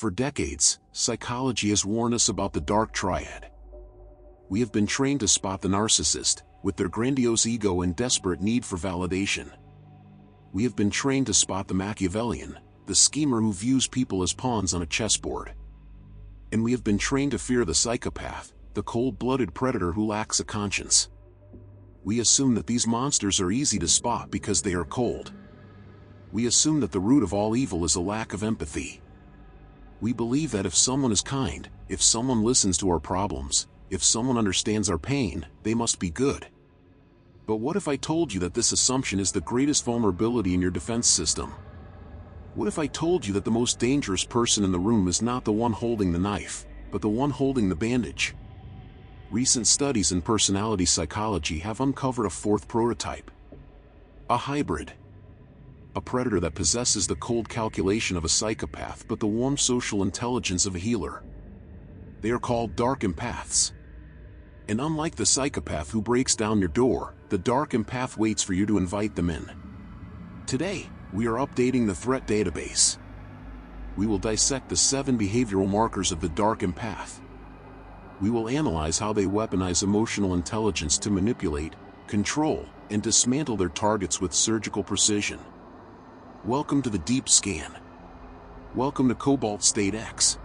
For decades, psychology has warned us about the dark triad. We have been trained to spot the narcissist, with their grandiose ego and desperate need for validation. We have been trained to spot the Machiavellian, the schemer who views people as pawns on a chessboard. And we have been trained to fear the psychopath, the cold-blooded predator who lacks a conscience. We assume that these monsters are easy to spot because they are cold. We assume that the root of all evil is a lack of empathy. We believe that if someone is kind, if someone listens to our problems, if someone understands our pain, they must be good. But what if I told you that this assumption is the greatest vulnerability in your defense system? What if I told you that the most dangerous person in the room is not the one holding the knife, but the one holding the bandage? Recent studies in personality psychology have uncovered a fourth prototype. A hybrid. A predator that possesses the cold calculation of a psychopath but the warm social intelligence of a healer. They are called Dark Empaths. And unlike the psychopath who breaks down your door, the Dark Empath waits for you to invite them in. Today, we are updating the threat database. We will dissect the 7 behavioral markers of the Dark Empath. We will analyze how they weaponize emotional intelligence to manipulate, control, and dismantle their targets with surgical precision. Welcome to the Deep Scan. Welcome to Cobalt State X.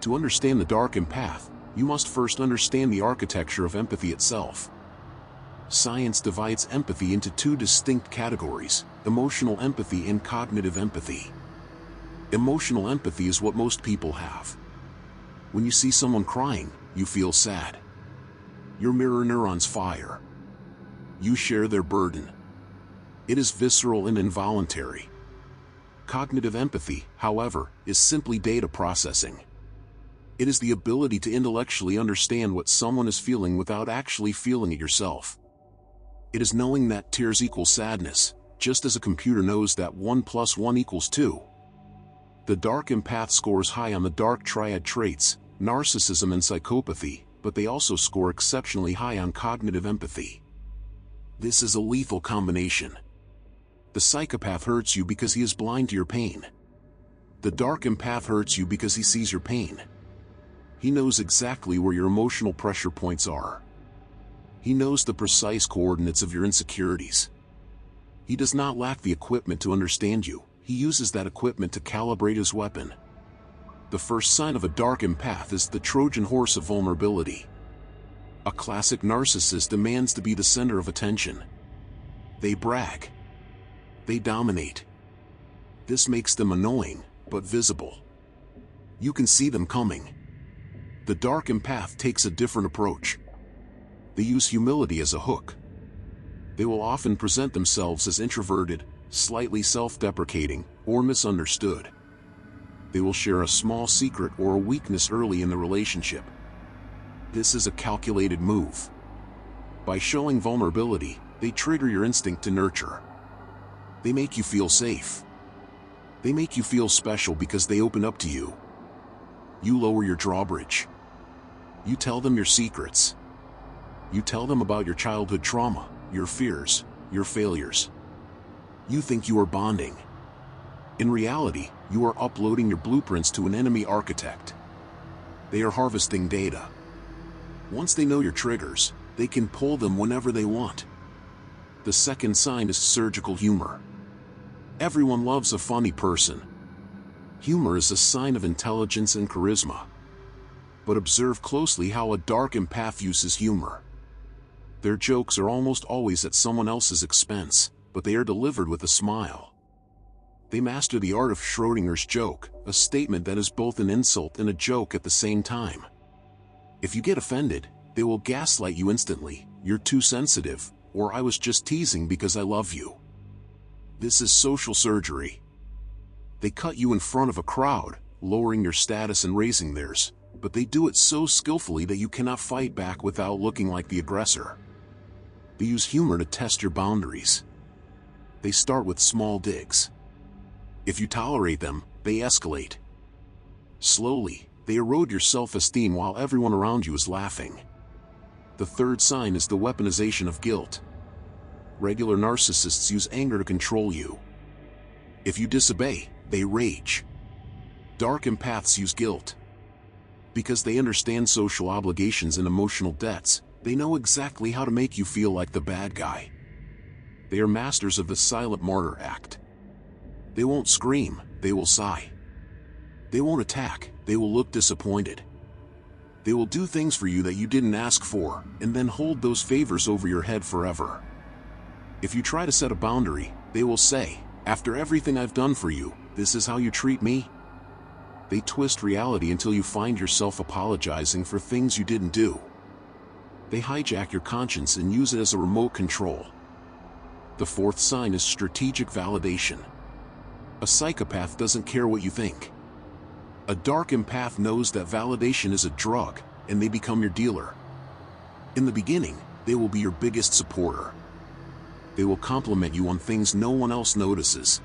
To understand the Dark Empath, you must first understand the architecture of empathy itself. Science divides empathy into 2 distinct categories: emotional empathy and cognitive empathy. Emotional empathy is what most people have. When you see someone crying, you feel sad. Your mirror neurons fire. You share their burden. It is visceral and involuntary. Cognitive empathy, however, is simply data processing. It is the ability to intellectually understand what someone is feeling without actually feeling it yourself. It is knowing that tears equal sadness, just as a computer knows that 1 + 1 = 2. The Dark Empath scores high on the dark triad traits, narcissism and psychopathy, but they also score exceptionally high on cognitive empathy. This is a lethal combination. The psychopath hurts you because he is blind to your pain. The Dark Empath hurts you because he sees your pain. He knows exactly where your emotional pressure points are. He knows the precise coordinates of your insecurities. He does not lack the equipment to understand you, he uses that equipment to calibrate his weapon. The first sign of a Dark Empath is the Trojan Horse of vulnerability. A classic narcissist demands to be the center of attention. They brag. They dominate. This makes them annoying, but visible. You can see them coming. The Dark Empath takes a different approach. They use humility as a hook. They will often present themselves as introverted, slightly self-deprecating, or misunderstood. They will share a small secret or a weakness early in the relationship. This is a calculated move. By showing vulnerability, they trigger your instinct to nurture. They make you feel safe. They make you feel special because they open up to you. You lower your drawbridge. You tell them your secrets. You tell them about your childhood trauma, your fears, your failures. You think you are bonding. In reality, you are uploading your blueprints to an enemy architect. They are harvesting data. Once they know your triggers, they can pull them whenever they want. The second sign is surgical humor. Everyone loves a funny person. Humor is a sign of intelligence and charisma. But observe closely how a Dark Empath uses humor. Their jokes are almost always at someone else's expense, but they are delivered with a smile. They master the art of Schrodinger's joke, a statement that is both an insult and a joke at the same time. If you get offended, they will gaslight you instantly, "You're too sensitive," or "I was just teasing because I love you." This is social surgery. They cut you in front of a crowd, lowering your status and raising theirs, but they do it so skillfully that you cannot fight back without looking like the aggressor. They use humor to test your boundaries. They start with small digs. If you tolerate them, they escalate. Slowly, they erode your self-esteem while everyone around you is laughing. The third sign is the weaponization of guilt. Regular narcissists use anger to control you. If you disobey, they rage. Dark empaths use guilt. Because they understand social obligations and emotional debts, they know exactly how to make you feel like the bad guy. They are masters of the silent martyr act. They won't scream, they will sigh. They won't attack, they will look disappointed. They will do things for you that you didn't ask for, and then hold those favors over your head forever. If you try to set a boundary, they will say, "After everything I've done for you, this is how you treat me?" They twist reality until you find yourself apologizing for things you didn't do. They hijack your conscience and use it as a remote control. The fourth sign is strategic validation. A psychopath doesn't care what you think. A dark empath knows that validation is a drug, and they become your dealer. In the beginning, they will be your biggest supporter. They will compliment you on things no one else notices.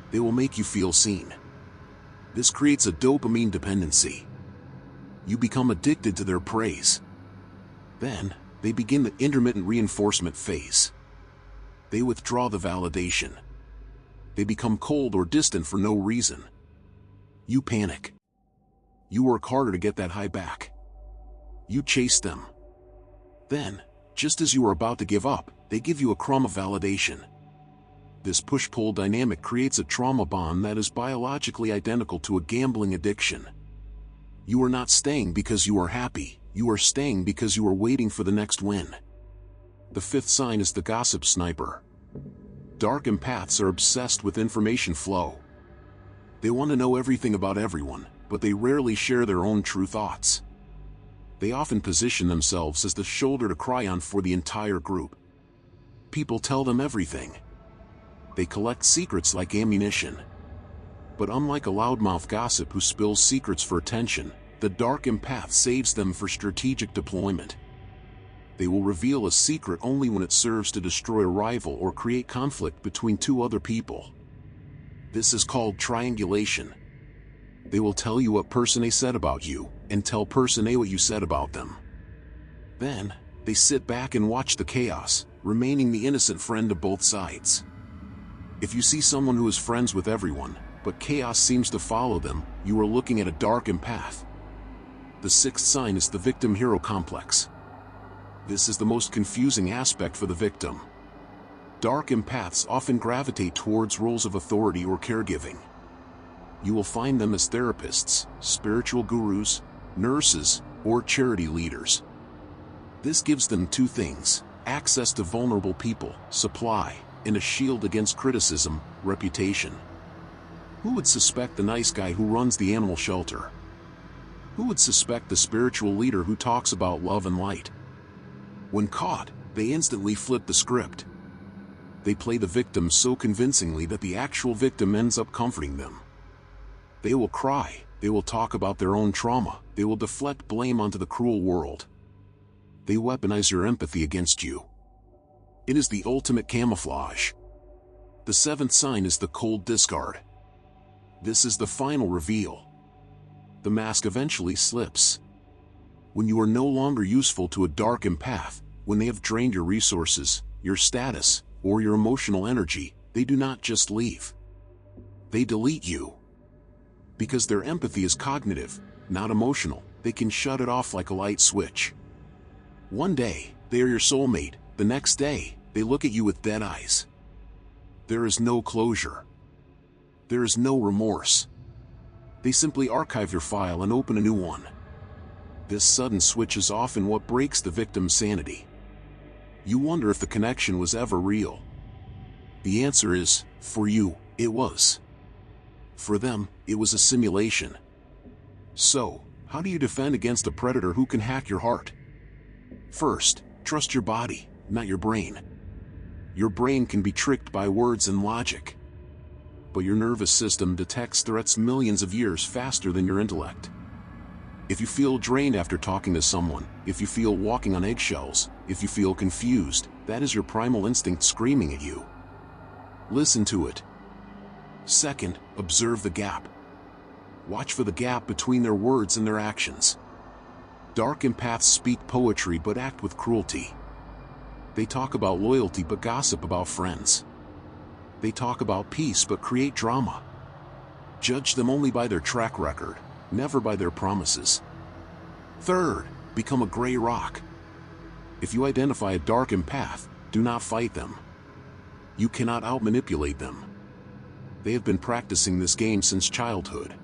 They will make you feel seen. This creates a dopamine dependency. You become addicted to their praise. Then, they begin the intermittent reinforcement phase. They withdraw the validation. They become cold or distant for no reason. You panic. You work harder to get that high back. You chase them. Then, just as you are about to give up, they give you a crumb of validation. This push-pull dynamic creates a trauma bond that is biologically identical to a gambling addiction. You are not staying because you are happy, you are staying because you are waiting for the next win. The fifth sign is the gossip sniper. Dark empaths are obsessed with information flow. They want to know everything about everyone, but they rarely share their own true thoughts. They often position themselves as the shoulder to cry on for the entire group. People tell them everything. They collect secrets like ammunition. But unlike a loudmouth gossip who spills secrets for attention, the dark empath saves them for strategic deployment. They will reveal a secret only when it serves to destroy a rival or create conflict between two other people. This is called triangulation. They will tell you what person A said about you, and tell person A what you said about them. Then, they sit back and watch the chaos, remaining the innocent friend of both sides. If you see someone who is friends with everyone, but chaos seems to follow them, you are looking at a dark empath. The sixth sign is the victim-hero complex. This is the most confusing aspect for the victim. Dark empaths often gravitate towards roles of authority or caregiving. You will find them as therapists, spiritual gurus, nurses, or charity leaders. This gives them two things: access to vulnerable people, supply, and a shield against criticism, reputation. Who would suspect the nice guy who runs the animal shelter? Who would suspect the spiritual leader who talks about love and light? When caught, they instantly flip the script. They play the victim so convincingly that the actual victim ends up comforting them. They will cry, they will talk about their own trauma, they will deflect blame onto the cruel world. They weaponize your empathy against you. It is the ultimate camouflage. The seventh sign is the cold discard. This is the final reveal. The mask eventually slips. When you are no longer useful to a dark empath, when they have drained your resources, your status, or your emotional energy, they do not just leave. They delete you. Because their empathy is cognitive, not emotional, they can shut it off like a light switch. One day, they are your soulmate. The next day, they look at you with dead eyes. There is no closure. There is no remorse. They simply archive your file and open a new one. This sudden switch is often what breaks the victim's sanity. You wonder if the connection was ever real. The answer is, for you, it was. For them, it was a simulation. So, how do you defend against a predator who can hack your heart? First, trust your body, not your brain. Your brain can be tricked by words and logic. But your nervous system detects threats millions of years faster than your intellect. If you feel drained after talking to someone, if you feel walking on eggshells, if you feel confused, that is your primal instinct screaming at you. Listen to it. Second, observe the gap. Watch for the gap between their words and their actions. Dark empaths speak poetry but act with cruelty. They talk about loyalty but gossip about friends. They talk about peace but create drama. Judge them only by their track record, never by their promises. Third, become a gray rock. If you identify a dark empath, do not fight them. You cannot outmanipulate them. They have been practicing this game since childhood.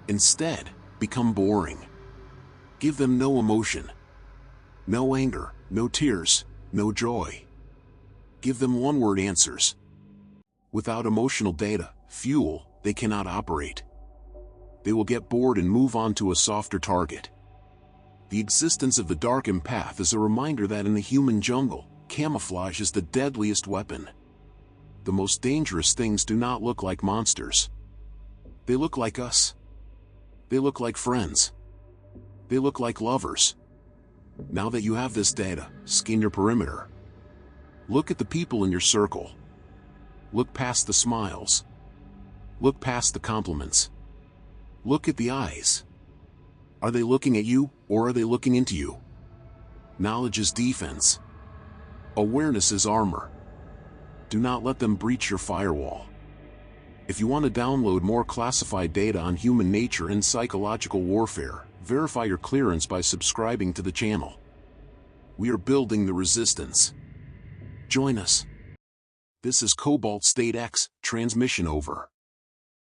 Instead, become boring. Give them no emotion. No anger, no tears, no joy. Give them one-word answers. Without emotional data, fuel, they cannot operate. They will get bored and move on to a softer target. The existence of the dark empath is a reminder that in the human jungle, camouflage is the deadliest weapon. The most dangerous things do not look like monsters. They look like us. They look like friends. They look like lovers. Now that you have this data, scan your perimeter. Look at the people in your circle. Look past the smiles. Look past the compliments. Look at the eyes. Are they looking at you, or are they looking into you? Knowledge is defense. Awareness is armor. Do not let them breach your firewall. If you want to download more classified data on human nature and psychological warfare, verify your clearance by subscribing to the channel. We are building the resistance. Join us. This is Cobalt State X, transmission over.